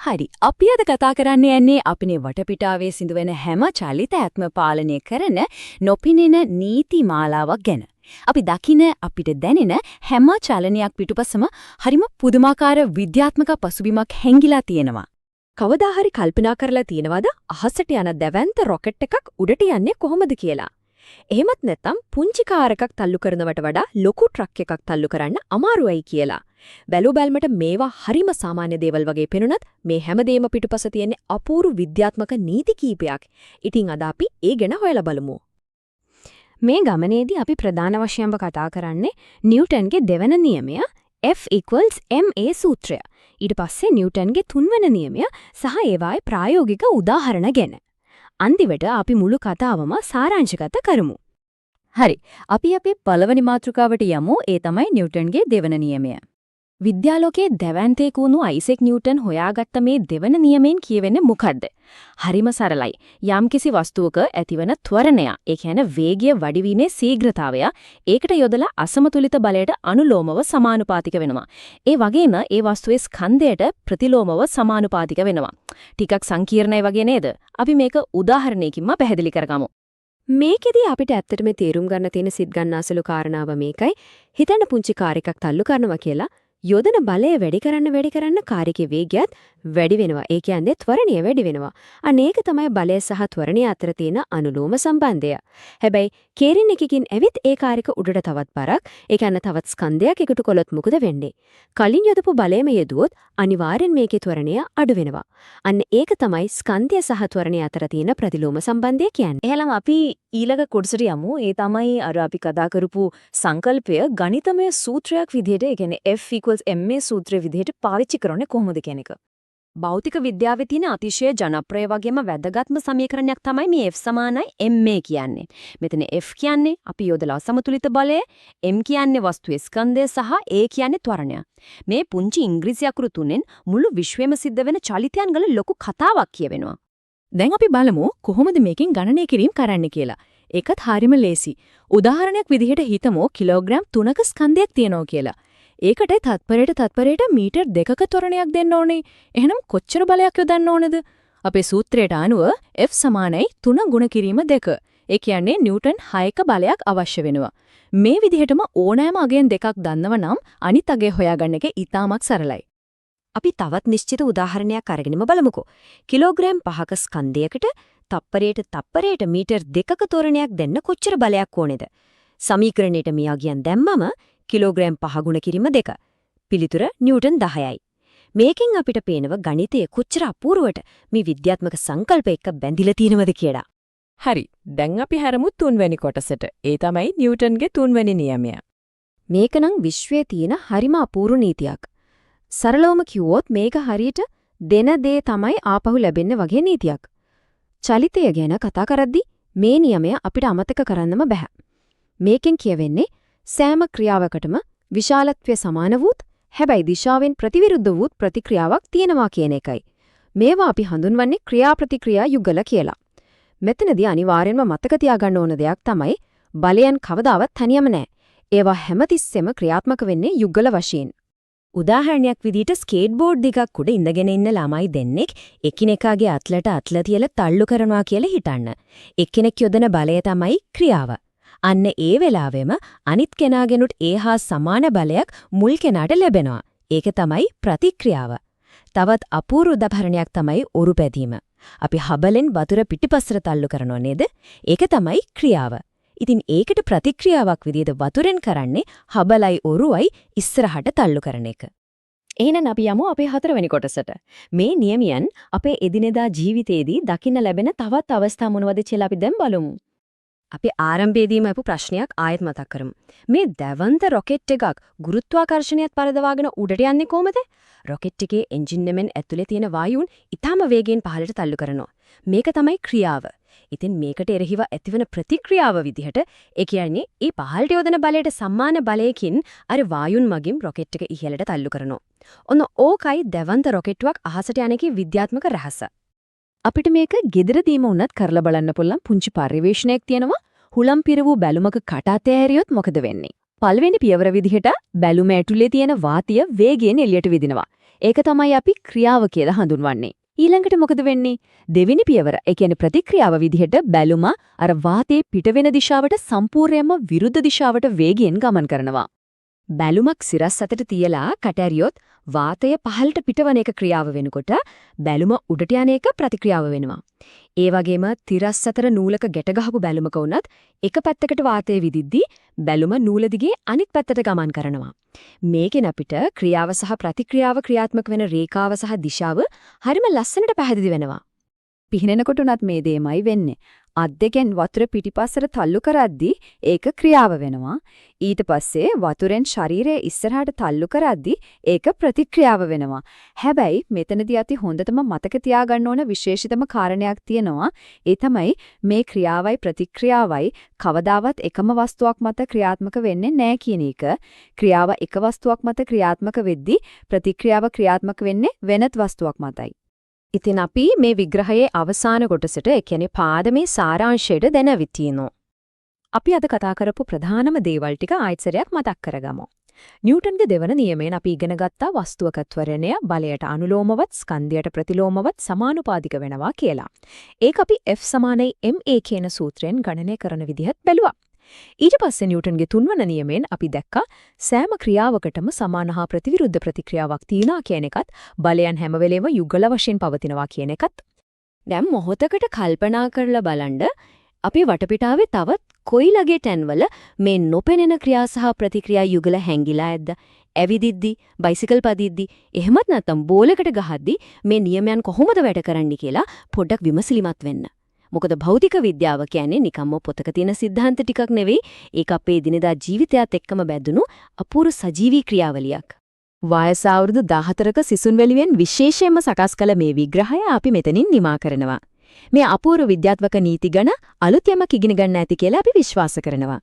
හරි. අපි අද කතා කරන්න යන්නේ අපේ වටපිටාවේ සිදුවෙන හැම චලිතයක්ම පාලනය කරන නොපිනෙන නීති මාලාවක් ගැන. අපි දකින අපිට දැනෙන හැම චලනයක් පිටුපසම හරිම පුදුමාකාර විද්‍යාත්මක පසුබිමක් හැංගිලා තියෙනවා. කවදා හරි කල්පනා කරලා තියෙනවද අහසට යන දැවැන්ත රොකට් එකක් උඩට යන්නේ කොහොමද කියලා? එහෙමත් නැත්නම් පුංචි කාර් එකක් තල්ලු කරනවට වඩා ලොකු ට්‍රක් එකක් තල්ලු කරන්න අමාරුයි කියලා. බැලුබැල්මට මේවා හරිම සාමාන්‍ය දේවල් වගේ පෙනුනත් මේ හැමදේම පිටුපස තියෙන අපූර්ව විද්‍යාත්මක නීති කීපයක්. ඉතින් අද අපි ඒ ගැන හොයලා බලමු. මේ ගමනේදී අපි ප්‍රධාන වශයෙන්ම කතා කරන්නේ නිව්ටන්ගේ දෙවන නියමය F = ma සූත්‍රය. ඊට පස්සේ නිව්ටන්ගේ තුන්වන නියමය සහ ඒවායේ ප්‍රායෝගික උදාහරණ ගැන. අන්තිමට අපි මුළු කතාවම සාරාංශගත කරමු. හරි. අපි අපේ පළවෙනි මාතෘකාවට යමු. ඒ තමයි නිව්ටන්ගේ දෙවන නියමය. විද්‍යාලෝකයේ දැවැන්තයෙකු වුණු අයිසෙක් නිව්ටන් හොයාගත්ත මේ දෙවන නියමයෙන් කියවෙන්නේ මොකද්ද? හරිම සරලයි. යම්කිසි වස්තුවක ඇතිවන ත්වරණය, ඒ කියන්නේ වේගය වැඩි වීමේ ශීඝ්‍රතාවය, ඒකට යොදලා අසමතුලිත බලයට අනුලෝමව සමානුපාතික වෙනවා. ඒ වගේම ඒ වස්තුවේ ස්කන්ධයට ප්‍රතිලෝමව සමානුපාතික වෙනවා. ටිකක් සංකීර්ණයි වගේ නේද? අපි මේක උදාහරණයකින්ම පැහැදිලි කරගමු. මේකෙදී අපිට ඇත්තටම තේරුම් ගන්න තියෙන සිත් ගන්නාසලු කාරණාව මේකයි. හිතන්න පුංචි කාර් එකක් තල්ලු කරනවා කියලා යොදන බලය වැඩි කරන්න කාර් එකේ වේගයත් වැඩි වෙනවා. ඒ කියන්නේ ත්වරණය වැඩි වෙනවා. අන්න ඒක තමයි බලය සහ ත්වරණය අතර තියෙන අනුලෝම සම්බන්ධය. හැබැයි කේරින් එකකින් ඇවිත් ඒ කාර් එක උඩට තවත් බරක්, ඒ කියන්නේ තවත් ස්කන්ධයක් එකතු කළොත් මොකද වෙන්නේ? කලින් යොදපු බලයම යෙදුවොත් අනිවාර්යෙන් මේකේ ත්වරණය අඩු වෙනවා. අන්න ඒක තමයි ස්කන්ධය සහ ත්වරණය අතර තියෙන ප්‍රතිලෝම සම්බන්ධය කියන්නේ. එහෙනම් අපි ඊළඟ කොටසට යමු. ඒ තමයි අර අපි කතා කරපු සංකල්පය ගණිතමය සූත්‍රයක් විදිහට, ඒ කියන්නේ F = ma සූත්‍රය විදිහට පාවිච්චි කරන්නේ කොහොමද කියන එක. භෞතික විද්‍යාවේ තියෙන අතිශය ජනප්‍රිය වගේම වැදගත්ම සමීකරණයක් තමයි මේ F = ma කියන්නේ. මෙතන F කියන්නේ අපි යොදලා සමතුලිත බලය, m කියන්නේ වස්තුවේ ස්කන්ධය සහ a කියන්නේ ත්වරණය. මේ පුංචි ඉංග්‍රීසි අකුරු තුනෙන් මුළු විශ්වෙම සිද්ධ වෙන චලිතයන් ගැන ලොකු කතාවක් කියවෙනවා. දැන් අපි බලමු කොහොමද මේකෙන් ගණනය කිරීම කරන්න කියලා. ඒකත් හරිම ලේසි. උදාහරණයක් විදිහට හිතමු කිලෝග්‍රෑම් 3ක ස්කන්ධයක් තියෙනවා කියලා. ඒකට තත්පරයට මීටර් 2ක ත්වරණයක් දෙන්න ඕනේ. එහෙනම් කොච්චර බලයක් යොදන්න ඕනද? අපේ සූත්‍රයට අනුව F = 3 ගුණ කිරීම 2. ඒ කියන්නේ නිව්ටන් 6ක බලයක් අවශ්‍ය වෙනවා. මේ විදිහටම ඕනෑම අගයෙන් දෙකක් දන්නව නම් අනිත් අගය හොයාගන්න එක ඉතාමත් සරලයි. අපි තවත් නිශ්චිත උදාහරණයක් අරගෙනම බලමුකෝ. කිලෝග්‍රෑම් 5ක ස්කන්ධයකට තප්පරයට මීටර් 2ක ත්වරණයක් දෙන්න කොච්චර බලයක් ඕනේද? සමීකරණයට මියාගියන් දැම්මම කිලෝග්‍රෑම් 5 ගුණ කිරීම 2. පිළිතුර නිව්ටන් 10යි. මේකෙන් අපිට පේනව ගණිතයේ කොච්චර අපූර්වට මේ විද්‍යාත්මක සංකල්ප එක්ක බැඳිලා තියෙනවද කියලා. හරි. දැන් අපි හැරමු තුන්වෙනි කොටසට. ඒ තමයි නිව්ටන්ගේ තුන්වෙනි නියමය. මේක නම් විශ්වයේ තියෙන හරිම අපූර්ව නීතියක්. සරලවම කිව්වොත් මේක හරියට දෙන දේ තමයි ආපහු ලැබෙන්නේ වගේ නීතියක්. චලිතය ගැන කතා කරද්දී මේ නියමය අපිට අමතක කරන්නම බෑ. මේකෙන් කියවෙන්නේ සෑම ක්‍රියාවකටම විශාලත්වය සමාන වූත් හැබැයි දිශාවෙන් ප්‍රතිවිරුද්ධ වූත් ප්‍රතික්‍රියාවක් තියෙනවා කියන එකයි. මේවා අපි හඳුන්වන්නේ ක්‍රියා-ප්‍රතික්‍රියා යුගල කියලා. මෙතනදී අනිවාර්යෙන්ම මතක තියාගන්න ඕන දෙයක් තමයි බලයන් කවදාවත් තනියම නෑ. ඒවා හැමතිස්සෙම ක්‍රියාත්මක වෙන්නේ යුගල වශයෙන්. උදාහරණයක් විදිහට ස්කේට්බෝඩ් දෙකක් උඩ ඉඳගෙන ඉන්න ළමයි දෙන්නෙක් එකිනෙකාගේ අත්ලට අත්ල තියලා තල්ලු කරනවා කියලා හිතන්න. එක්කෙනෙක් යොදන බලය තමයි ක්‍රියාව. අන්න ඒ වෙලාවෙම අනිත් කෙනාගෙනුත් ඒ හා සමාන බලයක් මුල් කෙනාට ලැබෙනවා. ඒක තමයි ප්‍රතික්‍රියාව. තවත් අපූර්ව උදාහරණයක් තමයි ඔරු පැදීම. අපි හබලෙන් වතුර පිටිපස්සට තල්ලු කරනව නේද? ඒක තමයි ක්‍රියාව. ඉතින් ඒකට ප්‍රතික්‍රියාවක් විදිහට වතුරෙන් කරන්නේ හබලයි ඔරුවයි ඉස්සරහට තල්ලු කරන එක. එහෙනම් අපි යමු අපේ හතරවෙනි කොටසට. මේ නියමයන් අපේ එදිනෙදා ජීවිතේදී දකින්න ලැබෙන තවත් අවස්ථා මොනවද කියලා අපි දැන් බලමු. අපි ආරම්භයේදීම අපු ප්‍රශ්නයක් ආයෙත් මතක් කරමු. මේ දැවන්ත රොකට් එකක් ගුරුත්වාකර්ෂණයත් පරදවාගෙන උඩට යන්නේ කොහමද? රොකට් එකේ එන්ජින් එකෙන් ඇතුලේ තියෙන වායුන් ඊටම වේගයෙන් පහළට තල්ලු කරනවා. මේක තමයි ක්‍රියාව. ඉතින් මේකට එරෙහිව ඇතිවන ප්‍රතික්‍රියාව විදිහට ඒ කියන්නේ ඒ පහළට යොදන බලයට සමාන බලයකින් අර වායුන් මගින් රොකට් එක ඉහළට තල්ලු කරනවා. ඔන්න ඕකයි දැවන්ත රොකට්ටුවක් අහසට යන එකේ විද්‍යාත්මක රහස. අපිට මේක ගෙදරදීම උනත් කරලා බලන්න පුළුවන් පුංචි පරිවේෂණයක් තියෙනවා. හුලම් පිරවූ බැලුමක කට අතේ හැරියොත් මොකද වෙන්නේ? පළවෙනි පියවර විදිහට බැලුම ඇතුලේ තියෙන වාතය වේගයෙන් එළියට විදිනවා. ඒක තමයි අපි ක්‍රියාව කියලා හඳුන්වන්නේ. ඊළඟට මොකද වෙන්නේ? දෙවෙනි පියවර, ඒ කියන්නේ ප්‍රතික්‍රියාව විදිහට බැලුම අර වාතයේ පිට වෙන දිශාවට සම්පූර්ණයෙන්ම විරුද්ධ දිශාවට වේගයෙන් ගමන් කරනවා. බැලුමක් සිරස් අතට තියලා කැටරියොත් වාතය පහළට පිටවන එක ක්‍රියාව වෙනකොට බැලුම උඩට යන එක ප්‍රතික්‍රියාව වෙනවා. ඒ වගේම තිරස් අතර නූලක ගැට ගහපු බැලුමක වුණත් එක පැත්තකට වාතය විදිද්දී බැලුම නූල දිගේ අනිත් පැත්තට ගමන් කරනවා. මේකෙන් අපිට ක්‍රියාව සහ ප්‍රතික්‍රියාව ක්‍රියාත්මක වෙන රේඛාව සහ දිශාව හරිම ලස්සනට පැහැදිලි වෙනවා. පිහිනෙනකොට උනත් මේ දෙයමයි වෙන්නේ. අත් දෙකෙන් වතුර පිටිපස්සට තල්ලු කරද්දී ඒක ක්‍රියාව වෙනවා. ඊට පස්සේ වතුරෙන් ශරීරය ඉස්සරහට තල්ලු කරද්දී ඒක ප්‍රතික්‍රියාව වෙනවා. හැබැයි මෙතනදී අපි හොඳටම මතක තියාගන්න ඕන විශේෂිතම කාරණයක් තියෙනවා. ඒ තමයි මේ ක්‍රියාවයි ප්‍රතික්‍රියාවයි කවදාවත් එකම වස්තුවක් මත ක්‍රියාත්මක වෙන්නේ නැහැ කියන එක. ක්‍රියාව එක වස්තුවක් මත ක්‍රියාත්මක වෙද්දී ප්‍රතික්‍රියාව ක්‍රියාත්මක වෙන්නේ වෙනත් වස්තුවක් මතයි. ඉතින් අපි මේ විග්‍රහයේ අවසාන කොටසට, ඒ කියන්නේ පාඩමේ සාරාංශයට දැනවිත් තියෙනවා. අපි අද කතා කරපු ප්‍රධානම දේවල් ටික ආයෙත් සැරයක් මතක් කරගමු. නිව්ටන්ගේ දෙවන නියමයෙන් අපි ඉගෙන ගත්තා වස්තුවක ත්වරණය බලයට අනුලෝමවත්, ස්කන්ධයට ප්‍රතිලෝමවත් සමානුපාතික වෙනවා කියලා. ඒක අපි F = ma කියන සූත්‍රයෙන් ගණනය කරන විදිහත් බැලුවා. ඊට පස්සේ නිව්ටන්ගේ තුන්වන නියමයෙන් අපි දැක්කා සෑම ක්‍රියාවකටම සමාන හා ප්‍රතිවිරුද්ධ ප්‍රතික්‍රියාවක් තියෙනවා කියන එකත්, බලයන් හැම වෙලේම යුගල වශයෙන් පවතිනවා කියන එකත්. දැන් මොහොතකට කල්පනා කරලා බලන්න අපේ වටපිටාවේ තවත් කොයිලගේ තැන්වල මේ නොපෙනෙන ක්‍රියා සහ ප්‍රතික්‍රියා යුගල හැංගිලා ඇද්ද? ඇවිදිද්දි, බයිසිකල් පදිද්දි, එහෙමත් නැත්නම් බෝලයකට ගහද්දි මේ නියමයන් කොහොමද වැඩ කරන්නේ කියලා පොඩ්ඩක් විමසිලිමත් වෙන්න. මොකද භෞතික විද්‍යාව කියන්නේ නිකම්ම පොතක තියෙන સિદ્ધාන්ත ටිකක් නෙවෙයි. ඒක අපේ දිනදා ජීවිතයත් එක්කම බැඳුණු අපූර්ව සජීවී ක්‍රියාවලියක්. වයස අවුරුදු 14ක සිසුන් වෙනුවෙන් විශේෂයෙන්ම සකස් කළ මේ විග්‍රහය අපි මෙතනින් නිමා කරනවා. මේ අපූර්ව විද්‍යාත්මක නීති ගණ අලුත් යමක් ඉගෙන ගන්න ඇති කියලා අපි විශ්වාස කරනවා.